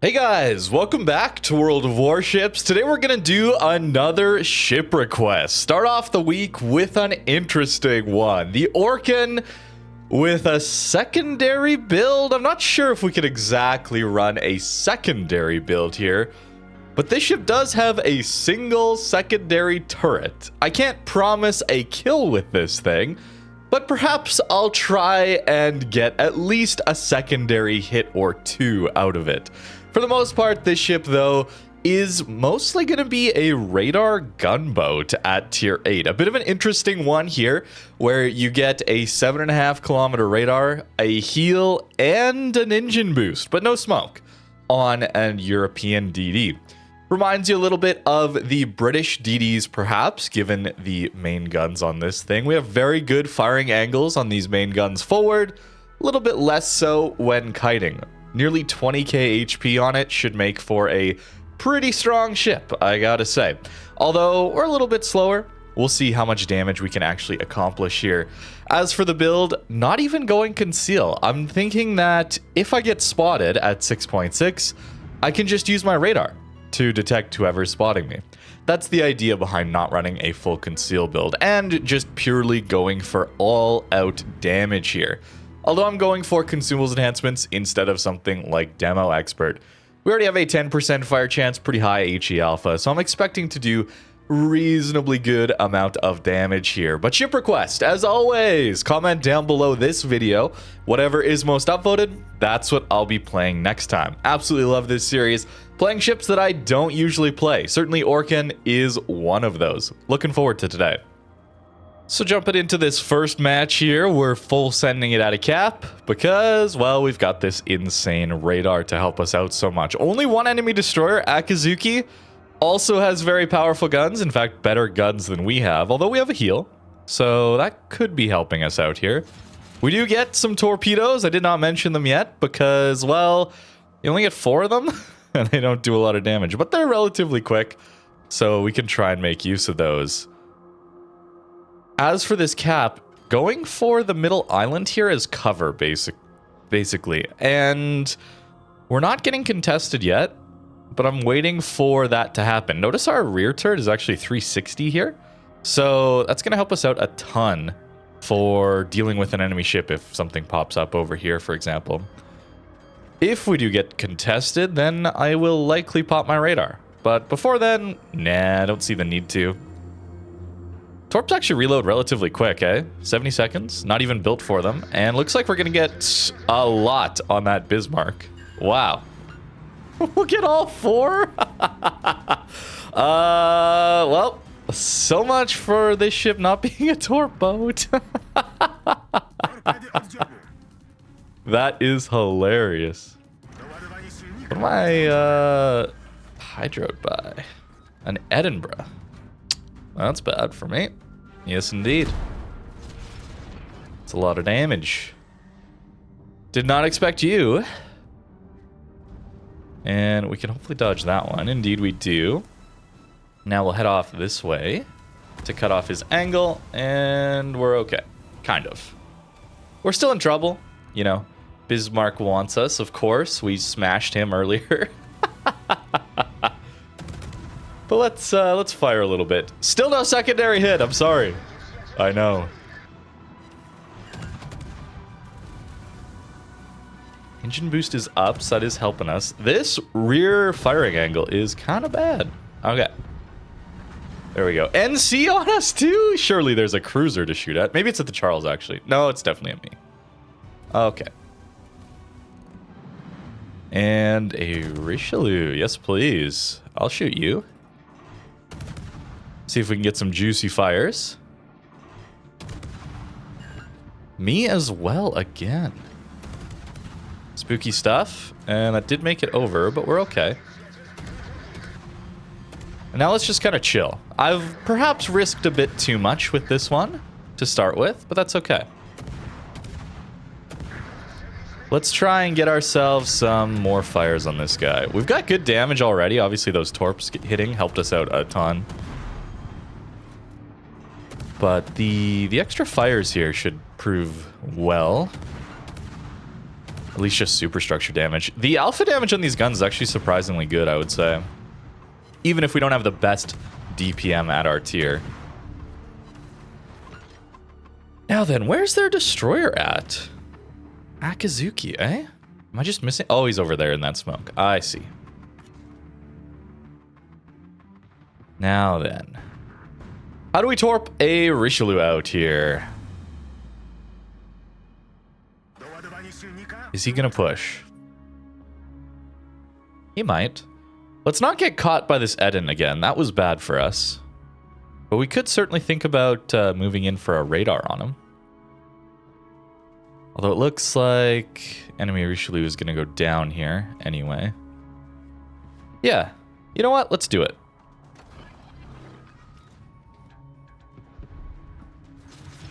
Hey guys, welcome back to World of Warships. Today we're gonna do another ship request. Start off the week with an interesting one. The Orkan with a secondary build. I'm not sure if we could exactly run a secondary build here, but this ship does have a single secondary turret. I can't promise a kill with this thing, but perhaps I'll try and get at least a secondary hit or two out of it. For the most part, this ship, though, is mostly going to be a radar gunboat at tier 8. A bit of an interesting one here, where you get a 7.5 kilometer radar, a heal, and an engine boost, but no smoke on an European DD. Reminds you a little bit of the British DDs, perhaps, given the main guns on this thing. We have very good firing angles on these main guns forward, a little bit less so when kiting. Nearly 20k HP on it should make for a pretty strong ship, I gotta say. Although we're a little bit slower, we'll see how much damage we can actually accomplish here. As for the build, not even going conceal. I'm thinking that if I get spotted at 6.6, I can just use my radar to detect whoever's spotting me. That's the idea behind not running a full conceal build and just purely going for all-out damage here. Although I'm going for consumables enhancements instead of something like Demo Expert. We already have a 10% fire chance, pretty high HE alpha, so I'm expecting to do reasonably good amount of damage here. But ship request, as always, comment down below this video. Whatever is most upvoted, that's what I'll be playing next time. Absolutely love this series. Playing ships that I don't usually play. Certainly Orkan is one of those. Looking forward to today. So jumping into this first match here, we're full sending it at a cap because, well, we've got this insane radar to help us out so much. Only one enemy destroyer, Akazuki, also has very powerful guns. In fact, better guns than we have, although we have a heal. So that could be helping us out here. We do get some torpedoes. I did not mention them yet because, well, you only get 4 of them and they don't do a lot of damage, but they're relatively quick. So we can try and make use of those. As for this cap, going for the middle island here is cover, basically. And we're not getting contested yet, but I'm waiting for that to happen. Notice our rear turret is actually 360 here. So that's going to help us out a ton for dealing with an enemy ship if something pops up over here, for example. If we do get contested, then I will likely pop my radar. But before then, nah, I don't see the need to. Torps actually reload relatively quick, eh? 70 seconds, not even built for them. And looks like we're gonna get a lot on that Bismarck. Wow. We'll get all 4? Well, so much for this ship not being a torp boat. That is hilarious. What am I, hydroed by? An Edinburgh. That's bad for me. Yes, indeed. It's a lot of damage. Did not expect you. And we can hopefully dodge that one. Indeed, we do. Now we'll head off this way to cut off his angle, and we're okay. Kind of. We're still in trouble. You know, Bismarck wants us, of course. We smashed him earlier. But let's fire a little bit. Still no secondary hit. I'm sorry. I know. Engine boost is up, so that is helping us. This rear firing angle is kind of bad. Okay. There we go. NC on us too? Surely there's a cruiser to shoot at. Maybe it's at the Charles, actually. No, it's definitely at me. Okay. And a Richelieu. Yes, please. I'll shoot you. See if we can get some juicy fires. Me as well again. Spooky stuff. And that did make it over, but we're okay. And now let's just kind of chill. I've perhaps risked a bit too much with this one to start with, but that's okay. Let's try and get ourselves some more fires on this guy. We've got good damage already. Obviously, those torps hitting helped us out a ton. But the extra fires here should prove well. At least just superstructure damage. The alpha damage on these guns is actually surprisingly good, I would say. Even if we don't have the best DPM at our tier. Now then, where's their destroyer at? Akazuki, eh? Am I just missing? Oh, he's over there in that smoke. I see. Now then. How do we torp a Richelieu out here? Is he gonna push? He might. Let's not get caught by this Eden again. That was bad for us. But we could certainly think about moving in for a radar on him. Although it looks like enemy Richelieu is gonna go down here anyway. Yeah. You know what? Let's do it.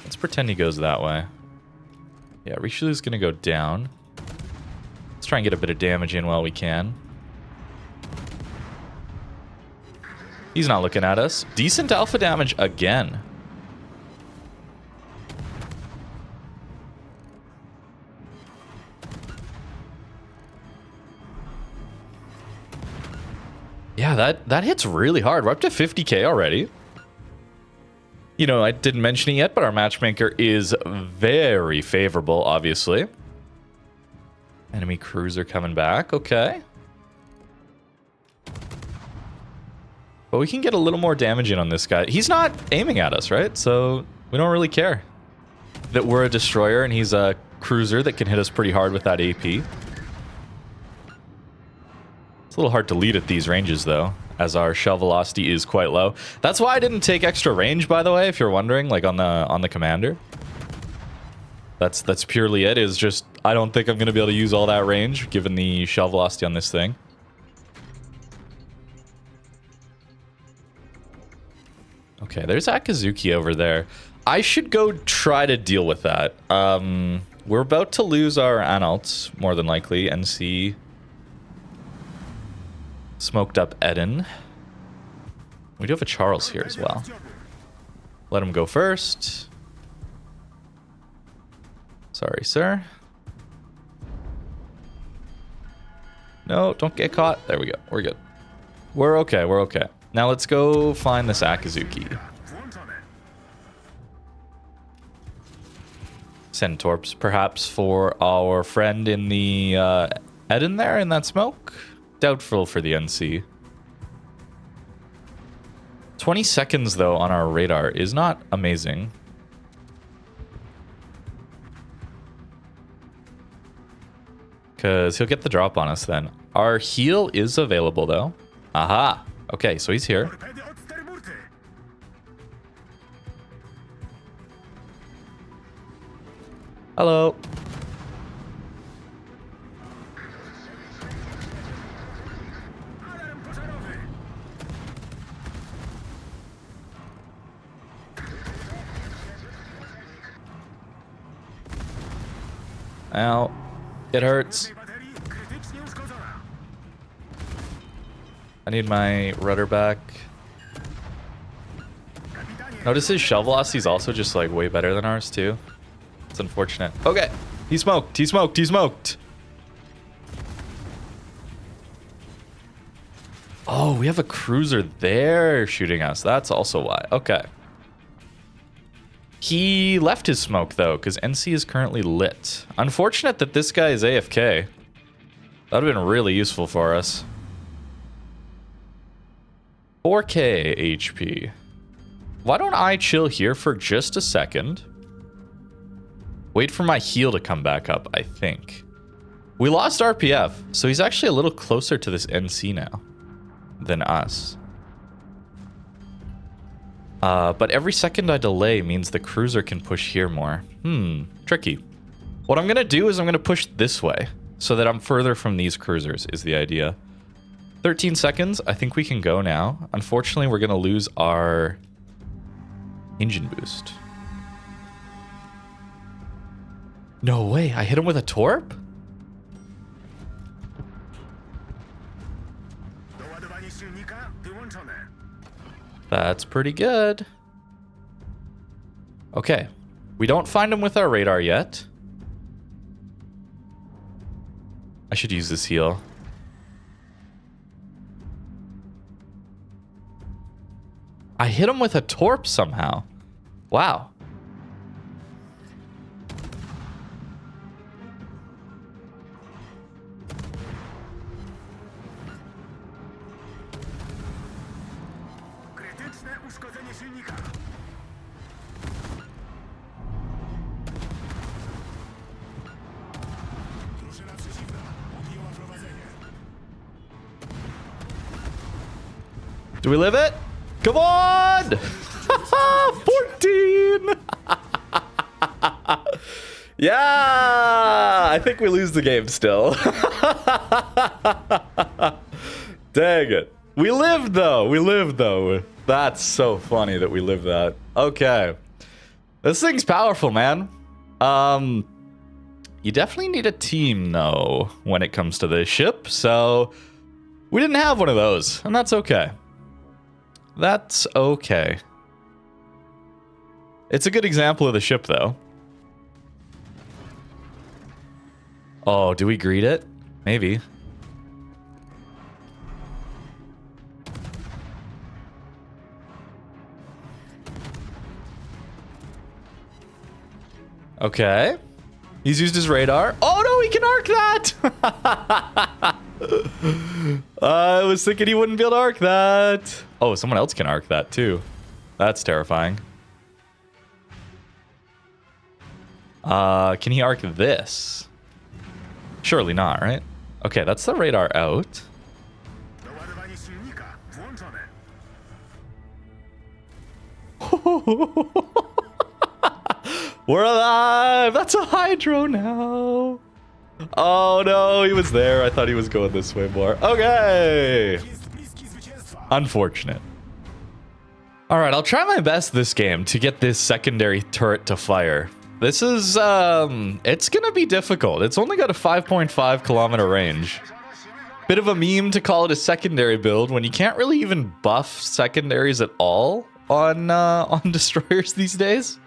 Let's pretend he goes that way. Yeah, Richelieu's gonna go down. Let's try and get a bit of damage in while we can. He's not looking at us. Decent alpha damage again. Yeah, that hits really hard. We're up to 50k already. You know, I didn't mention it yet, but our matchmaker is very favorable, obviously. Enemy cruiser coming back. Okay. But we can get a little more damage in on this guy. He's not aiming at us, right? So we don't really care that we're a destroyer and he's a cruiser that can hit us pretty hard with that AP. It's a little hard to lead at these ranges, though, as our shell velocity is quite low. That's why I didn't take extra range, by the way, if you're wondering, like on the commander. That's purely it, is just I don't think I'm going to be able to use all that range, given the shell velocity on this thing. Okay, there's Akazuki over there. I should go try to deal with that. We're about to lose our Anhalts, more than likely, and see smoked up Eden. We do have a Charles here as well. Let him go first. Sorry, sir. No, don't get caught. There we go. We're good. We're okay. We're okay. Now let's go find this Akazuki. Send torps, perhaps, for our friend in the Eden there in that smoke. Doubtful for the NC. 20 seconds, though, on our radar is not amazing. Because he'll get the drop on us then. Our heal is available, though. Aha! Okay, so he's here. Hello. Ow. It hurts. I need my rudder back. Notice his shell velocity is also just like way better than ours too. It's unfortunate. Okay. He smoked. He smoked. He smoked. Oh, we have a cruiser there shooting us. That's also why. Okay. He left his smoke, though, because NC is currently lit. Unfortunate that this guy is AFK. That would have been really useful for us. 4k HP. Why don't I chill here for just a second? Wait for my heal to come back up, I think. We lost RPF, so he's actually a little closer to this NC now than us. But every second I delay means the cruiser can push here more. Tricky. What I'm going to do is I'm going to push this way so that I'm further from these cruisers is the idea. 13 seconds. I think we can go now. Unfortunately, we're going to lose our engine boost. No way. I hit him with a torp? That's pretty good. Okay. We don't find him with our radar yet. I should use this heal. I hit him with a torp somehow. Wow. Do we live it? Come on! 14! Yeah! I think we lose the game still. Dang it. We lived though. We lived though. That's so funny that we lived that. Okay. This thing's powerful, man. You definitely need a team though when it comes to this ship. So we didn't have one of those, and that's okay. That's okay. It's a good example of the ship, though. Oh, do we greet it? Maybe. Okay. He's used his radar. Oh, no, he can arc that! I was thinking he wouldn't be able to arc that. Oh, someone else can arc that too. That's terrifying. Can he arc this? Surely not, right? Okay, that's the radar out. We're alive! That's a hydro now! Oh no, he was there. I thought he was going this way more. Okay! Unfortunate. Alright, I'll try my best this game to get this secondary turret to fire. This is, it's gonna be difficult. It's only got a 5.5 kilometer range. Bit of a meme to call it a secondary build when you can't really even buff secondaries at all on destroyers these days.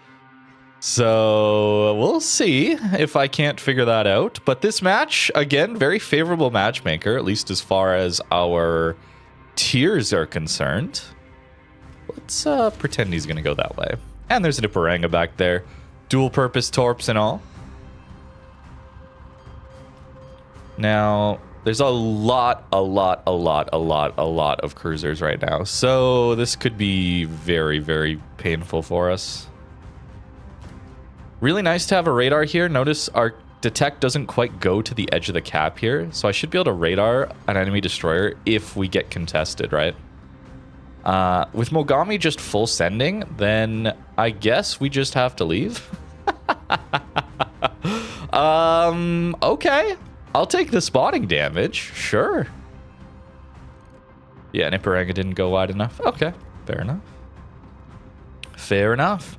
So we'll see if I can't figure that out. But this match, again, very favorable matchmaker, at least as far as our tiers are concerned. Let's pretend he's going to go that way. And there's an Iparanga back there. Dual purpose torps and all. Now, there's a lot of cruisers right now. So this could be very, very painful for us. Really nice to have a radar here. Notice our detect doesn't quite go to the edge of the cap here. So I should be able to radar an enemy destroyer if we get contested, right? With Mogami just full sending, then I guess we just have to leave. Okay. I'll take the spotting damage. Sure. Yeah, Iparanga didn't go wide enough. Okay, fair enough. Fair enough.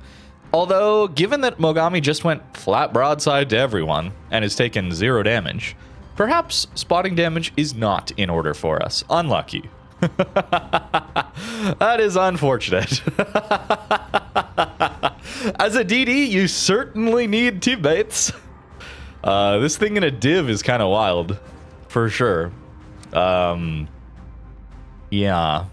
Although, given that Mogami just went flat broadside to everyone and has taken 0 damage, perhaps spotting damage is not in order for us. Unlucky. That is unfortunate. As a DD, you certainly need teammates. This thing in a div is kind of wild, for sure. Yeah.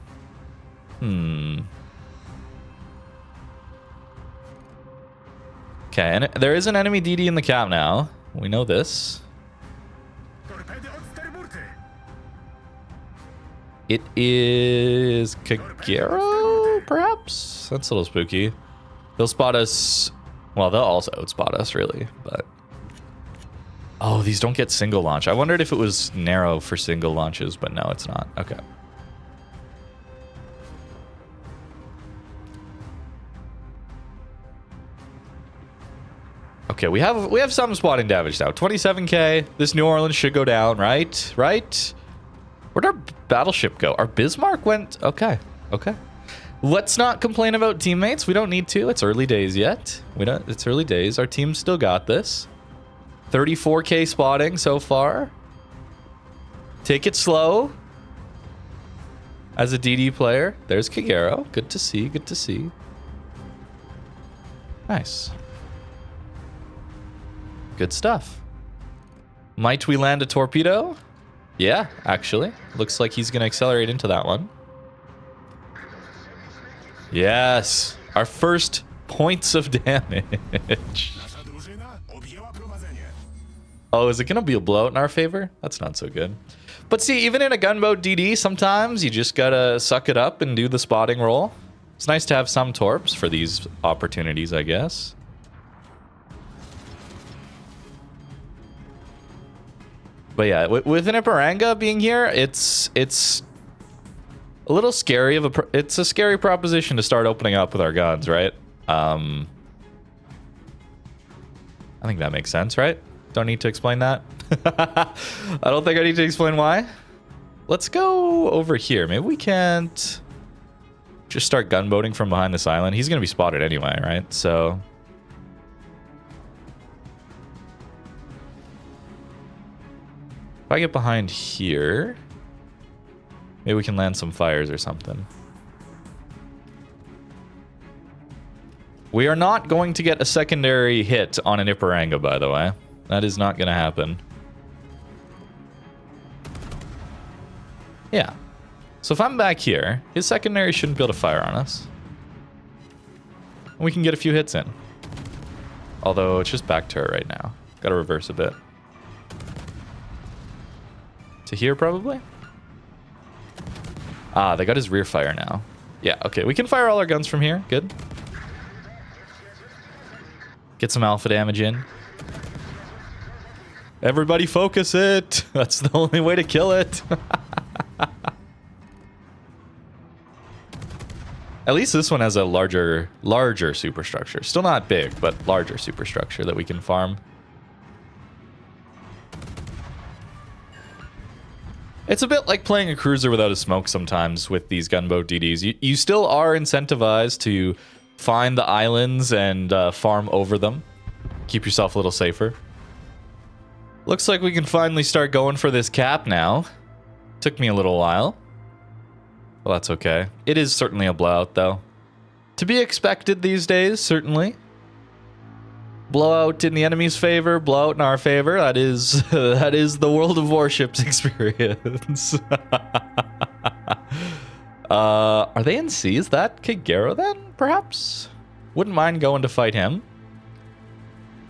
Okay, and there is an enemy DD in the cap now. We know this. It is Kagero, perhaps? That's a little spooky. They'll spot us. Well, they'll also outspot us, really, but... Oh, these don't get single launch. I wondered if it was narrow for single launches, but no, it's not. Okay. Okay, we have some spotting damage now. 27k. This New Orleans should go down, right? Right? Where'd our battleship go? Our Bismarck went... Okay. Okay. Let's not complain about teammates. We don't need to. It's early days yet. It's early days. Our team still got this. 34k spotting so far. Take it slow. As a DD player. There's Kagero. Good to see. Good to see. Nice. Good stuff. Might we land a torpedo? Yeah, actually. Looks like he's going to accelerate into that one. Yes. Our first points of damage. Oh, is it going to be a blowout in our favor? That's not so good. But see, even in a gunboat DD, sometimes you just got to suck it up and do the spotting roll. It's nice to have some torps for these opportunities, I guess. But yeah, with an Iparanga being here, it's a little scary it's a scary proposition to start opening up with our guns, right? I think that makes sense, right? Don't need to explain that. I don't think I need to explain why. Let's go over here. Maybe we can't just start gunboating from behind this island. He's going to be spotted anyway, right? So if I get behind here, maybe we can land some fires or something. We are not going to get a secondary hit on an Iparanga, by the way. That is not going to happen. Yeah. So if I'm back here, his secondary shouldn't be able to fire on us. We can get a few hits in. Although it's just back turret right now. Got to reverse a bit. To here, probably? Ah, they got his rear fire now. Yeah, okay. We can fire all our guns from here. Good. Get some alpha damage in. Everybody focus it. That's the only way to kill it. At least this one has a larger superstructure. Still not big, but larger superstructure that we can farm. It's a bit like playing a cruiser without a smoke sometimes with these gunboat DDs. You still are incentivized to find the islands and farm over them. Keep yourself a little safer. Looks like we can finally start going for this cap now. Took me a little while. Well, that's okay. It is certainly a blowout, though. To be expected these days, certainly. Blowout in the enemy's favor, blowout in our favor. That is the World of Warships experience. Are they in sea? Is that Kagero then, perhaps? Wouldn't mind going to fight him.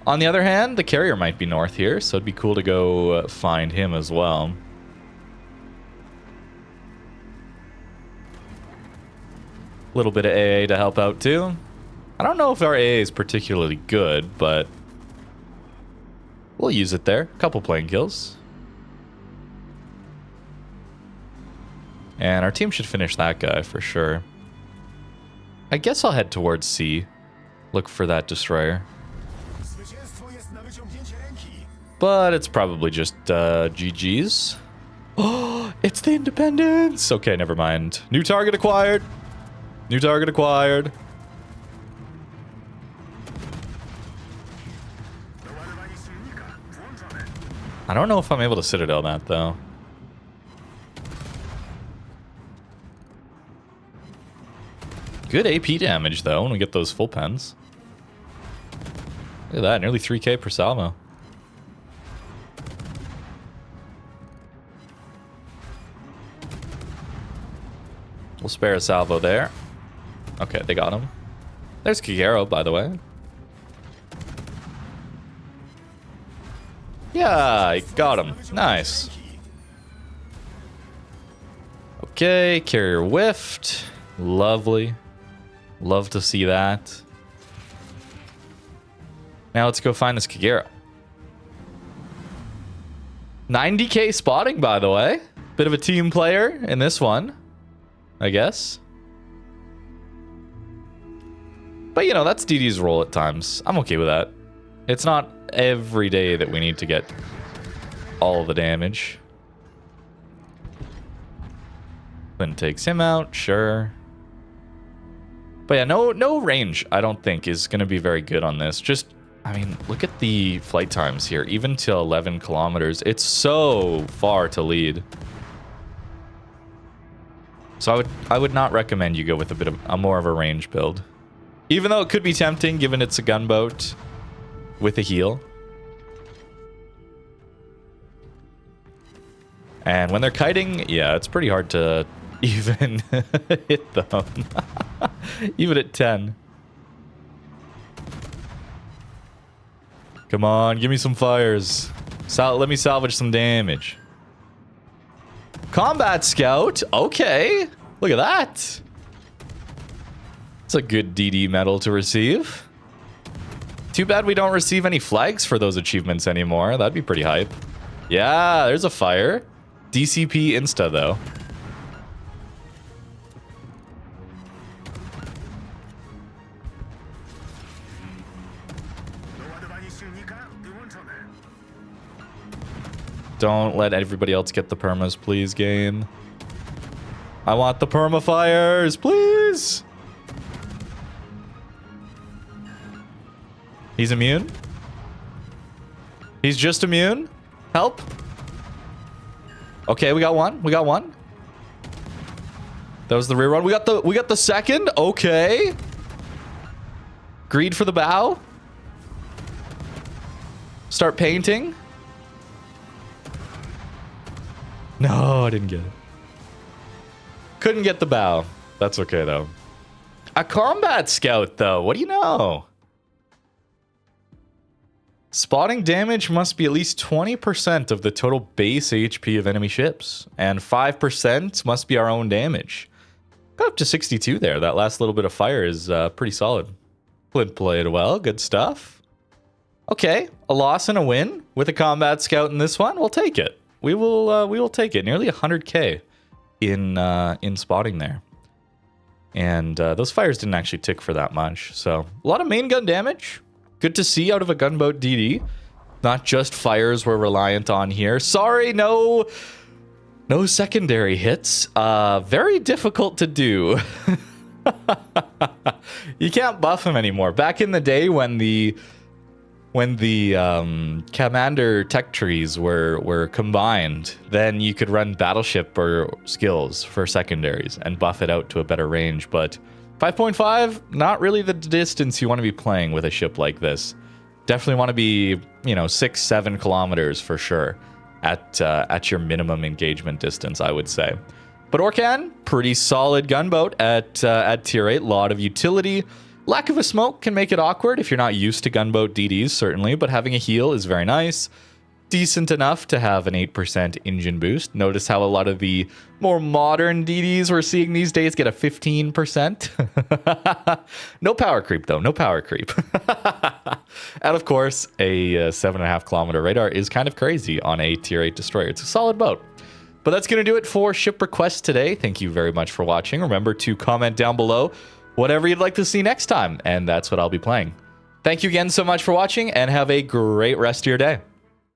On the other hand, the carrier might be north here, so it'd be cool to go find him as well. A little bit of AA to help out too. I don't know if our AA is particularly good, but we'll use it there. A couple plane kills. And our team should finish that guy for sure. I guess I'll head towards C. Look for that destroyer. But it's probably just GG's. Oh, it's the Independence! Okay, never mind. New target acquired. New target acquired. I don't know if I'm able to Citadel that, though. Good AP damage, though, when we get those full pens. Look at that, nearly 3k per salvo. We'll spare a salvo there. Okay, they got him. There's Kagero, by the way. Yeah, I got him. Nice. Okay, carrier whiffed. Lovely. Love to see that. Now let's go find this Kagero. 90k spotting, by the way. Bit of a team player in this one, I guess. But, you know, that's DD's role at times. I'm okay with that. It's not every day that we need to get all the damage. Then takes him out, sure. But yeah, no range, I don't think, is going to be very good on this. Just, I mean, look at the flight times here. Even to 11 kilometers, it's so far to lead. So I would not recommend you go with a more of a range build. Even though it could be tempting, given it's a gunboat with a heal. And when they're kiting, yeah, it's pretty hard to even hit them. Even at 10. Come on, give me some fires. Let me salvage some damage. Combat Scout. Okay. Look at that. It's a good DD medal to receive. Too bad we don't receive any flags for those achievements anymore. That'd be pretty hype. Yeah, there's a fire. DCP insta, though. Don't let everybody else get the permas, please, game. I want the perma fires, please. He's immune. He's just immune. Help. Okay, we got one. We got one. That was the rear run. We got the second. Okay. Greed for the bow. Start painting. No, I didn't get it. Couldn't get the bow. That's okay, though. A combat scout, though. What do you know? Spotting damage must be at least 20% of the total base HP of enemy ships. And 5% must be our own damage. Got up to 62 there. That last little bit of fire is pretty solid. Flint played well. Good stuff. Okay, a loss and a win with a combat scout in this one. We'll take it. We will take it. Nearly 100k in spotting there. And those fires didn't actually tick for that much. So a lot of main gun damage. Good to see out of a gunboat DD. Not just fires we're reliant on here. Sorry, no secondary hits. Very difficult to do. You can't buff him anymore. Back in the day when the commander tech trees were combined, then you could run battleship or skills for secondaries and buff it out to a better range. But 5.5, not really the distance you want to be playing with a ship like this. Definitely want to be, 6-7 kilometers for sure at your minimum engagement distance, I would say. But Orkan, pretty solid gunboat at tier 8. Lot of utility. Lack of a smoke can make it awkward if you're not used to gunboat DDs, certainly, but having a heal is very nice. Decent enough to have an 8% engine boost. Notice how a lot of the more modern DDs we're seeing these days get a 15%. No power creep, though. No power creep. And, of course, a 7.5 kilometer radar is kind of crazy on a tier 8 destroyer. It's a solid boat. But that's going to do it for ship requests today. Thank you very much for watching. Remember to comment down below whatever you'd like to see next time, and that's what I'll be playing. Thank you again so much for watching, and have a great rest of your day.